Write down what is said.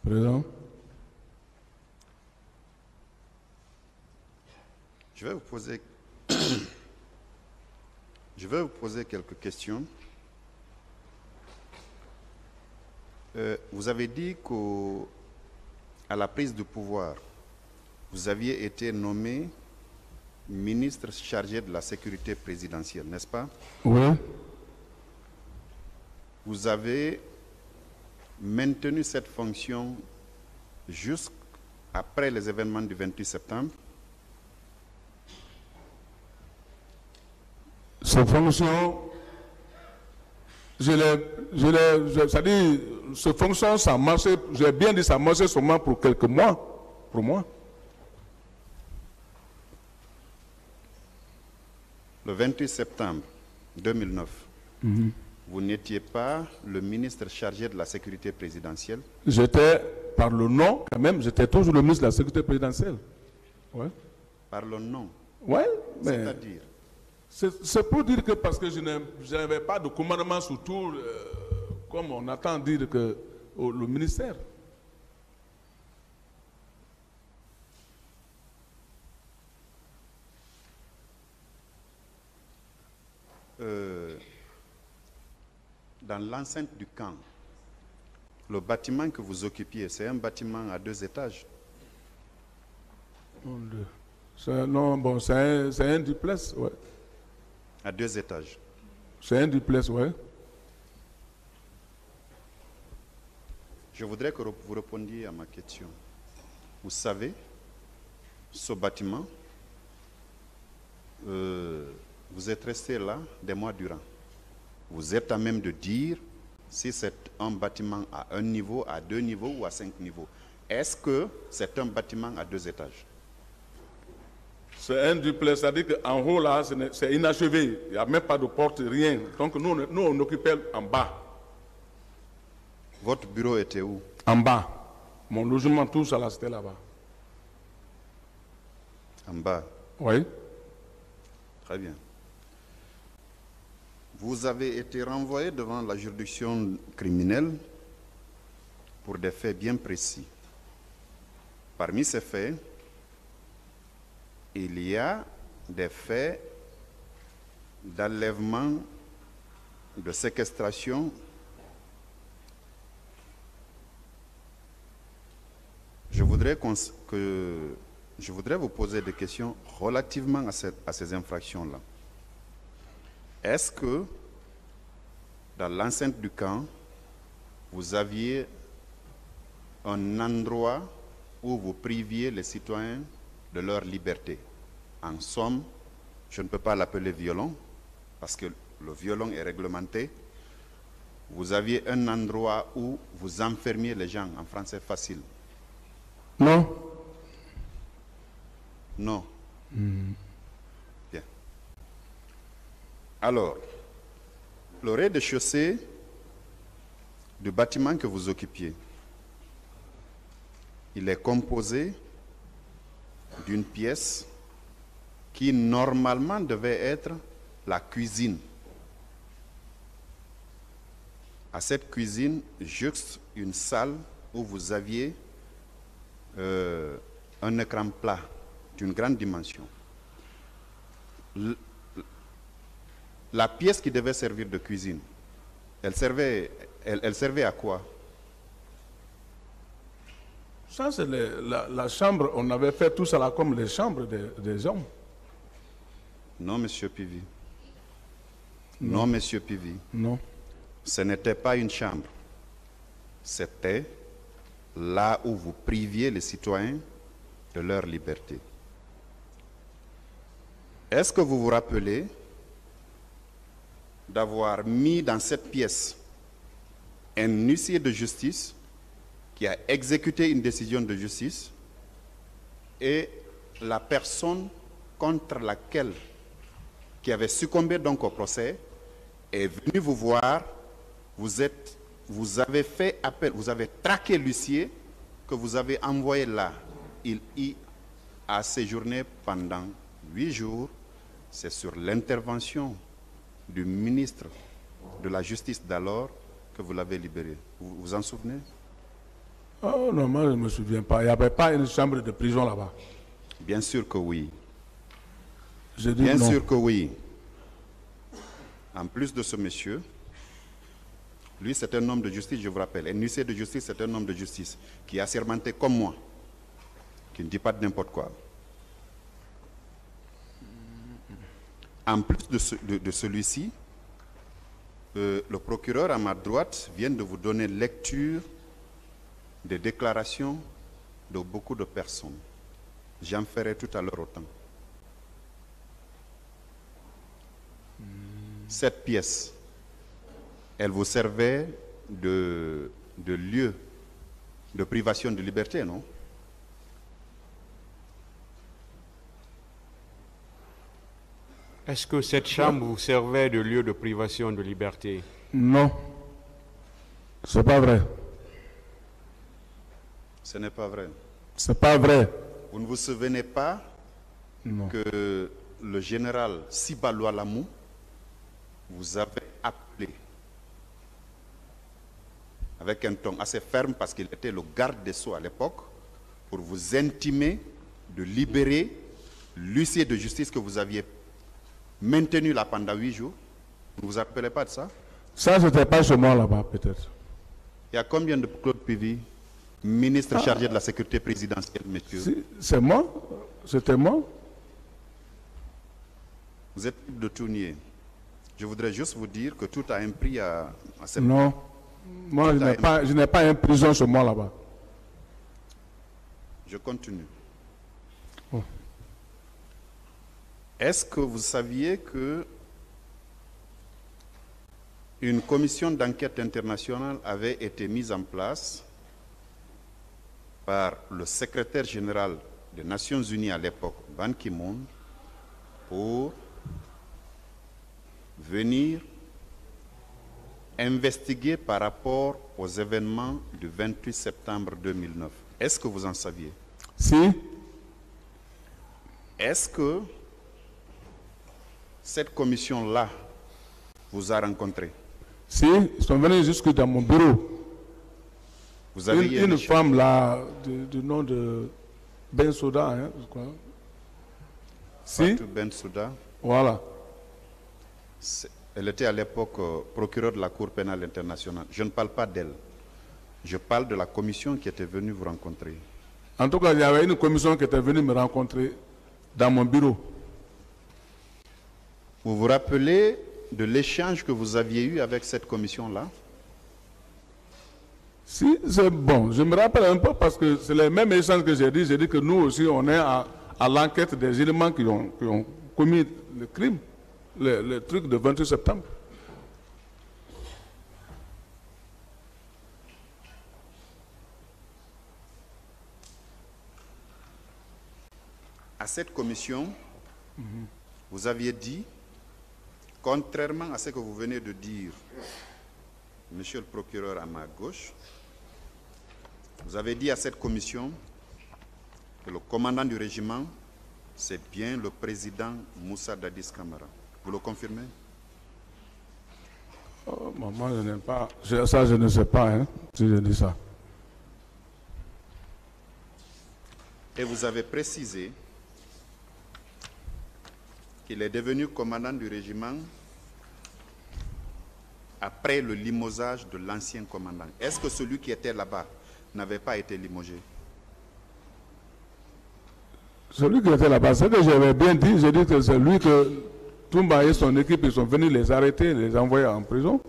Président. Je vais vous poser quelques questions. Vous avez dit qu'à la prise de pouvoir, vous aviez été nommé ministre chargé de la sécurité présidentielle, n'est-ce pas? Oui. Vous avez maintenu cette fonction jusqu'après les événements du 28 septembre. Ces fonctions, c'est-à-dire, ces fonctions, ça marchait, j'ai bien dit, ça marchait seulement pour quelques mois, pour moi. Le 28 septembre 2009, vous n'étiez pas le ministre chargé de la sécurité présidentielle. J'étais, par le nom, quand même, j'étais toujours le ministre de la sécurité présidentielle. Ouais. Par le nom. Ouais, mais C'est-à-dire? c'est pour dire que parce que je n'avais pas de commandement sur tout, comme on attend dire que le ministère. Dans l'enceinte du camp, le bâtiment que vous occupiez, c'est un bâtiment à 2 étages. Non, bon, c'est un duplex, ouais. À 2 étages. C'est un duplex, ouais. Je voudrais que vous répondiez à ma question. Vous savez, ce bâtiment, vous êtes resté là des mois durant. Vous êtes à même de dire si c'est un bâtiment à 1 niveau, à 2 niveaux ou à 5 niveaux. Est-ce que c'est un bâtiment à 2 étages? C'est un duplex, c'est-à-dire qu'en haut là, c'est inachevé. Il n'y a même pas de porte, rien. Donc nous on occupait en bas. Votre bureau était où? En bas. Mon logement, tout ça là, c'était là-bas. En bas. Oui. Très bien. Vous avez été renvoyé devant la juridiction criminelle pour des faits bien précis. Parmi ces faits, il y a des faits d'enlèvement, de séquestration. Je voudrais vous poser des questions relativement à ces infractions-là. Est-ce que, dans l'enceinte du camp, vous aviez un endroit où vous priviez les citoyens de leur liberté? En somme, je ne peux pas l'appeler violon, parce que le violon est réglementé. Vous aviez un endroit où vous enfermiez les gens, en français facile. Non. Non. Bien. Alors, le rez-de-chaussée du bâtiment que vous occupiez, il est composé d'une pièce qui normalement devait être la cuisine. À cette cuisine, juste une salle où vous aviez un écran plat d'une grande dimension. La pièce qui devait servir de cuisine, elle servait à quoi? Ça, c'est la chambre. On avait fait tout ça là comme les chambres des hommes. Non, monsieur Pivi. Non, monsieur Pivi. Non. Ce n'était pas une chambre. C'était là où vous priviez les citoyens de leur liberté. Est-ce que vous vous rappelez d'avoir mis dans cette pièce un huissier de justice qui a exécuté une décision de justice et la personne contre laquelle, qui avait succombé donc au procès, est venue vous voir, vous avez fait appel, vous avez traqué l'huissier que vous avez envoyé là. Il y a séjourné pendant 8 jours. C'est sur l'intervention du ministre de la Justice d'alors que vous l'avez libéré. Vous vous en souvenez? Oh non, moi je ne me souviens pas. Il n'y avait pas une chambre de prison là-bas. Bien sûr que oui. Je dis Bien non. sûr que oui. En plus de ce monsieur, lui c'est un homme de justice, je vous rappelle. Un huissier de justice, c'est un homme de justice qui est assermenté comme moi, qui ne dit pas de n'importe quoi. En plus de celui-ci, le procureur à ma droite vient de vous donner lecture des déclarations de beaucoup de personnes. J'en ferai tout à l'heure autant. Cette pièce, elle vous servait de lieu de privation de liberté, non? Est-ce que cette chambre vous servait de lieu de privation de liberté? Non. C'est pas vrai. Ce n'est pas vrai. C'est pas vrai. Vous ne vous souvenez pas Non. que le général Sibaloa Lamou vous avait appelé avec un ton assez ferme parce qu'il était le garde des Sceaux à l'époque pour vous intimer de libérer l'huissier de justice que vous aviez maintenu là pendant 8 jours. Vous ne vous rappelez pas de ça? Ça, c'était pas chez moi là-bas, peut-être. Il y a combien de Claude Pivy, ministre chargé de la sécurité présidentielle, messieurs? Si, c'est moi. C'était moi. Vous êtes de tout nier. Je voudrais juste vous dire que tout a un prix à cette... Non. Moi, je n'ai pas une prison chez moi là-bas. Je continue. Oh. Est-ce que vous saviez que une commission d'enquête internationale avait été mise en place par le secrétaire général des Nations Unies à l'époque, Ban Ki-moon, pour venir investiguer par rapport aux événements du 28 septembre 2009? Est-ce que vous en saviez? Si. Est-ce que cette commission-là vous a rencontré? Si, ils sont venus jusque dans mon bureau. Vous avez eu Une femme là, du nom de Ben Souda, hein, je crois. Si. Fatou Bensouda. Voilà. Elle était à l'époque procureure de la Cour pénale internationale. Je ne parle pas d'elle. Je parle de la commission qui était venue vous rencontrer. En tout cas, il y avait une commission qui était venue me rencontrer dans mon bureau. Vous vous rappelez de l'échange que vous aviez eu avec cette commission-là? Si, c'est bon. Je me rappelle un peu parce que c'est les mêmes échanges que j'ai dit. J'ai dit que nous aussi, on est à l'enquête des éléments qui ont commis le crime, le truc de 28 septembre. À cette commission, vous aviez dit, contrairement à ce que vous venez de dire, monsieur le procureur à ma gauche, vous avez dit à cette commission que le commandant du régiment, c'est bien le président Moussa Dadis Camara. Vous le confirmez? Oh, moi, je n'aime pas. Ça, je ne sais pas, hein, si je dis ça. Et vous avez précisé qu'il est devenu commandant du régiment après le limosage de l'ancien commandant. Est-ce que celui qui était là-bas n'avait pas été limogé? Celui qui était là-bas, c'est que j'avais bien dit, j'ai dit que c'est lui que Toumba et son équipe, ils sont venus les arrêter, les envoyer en prison.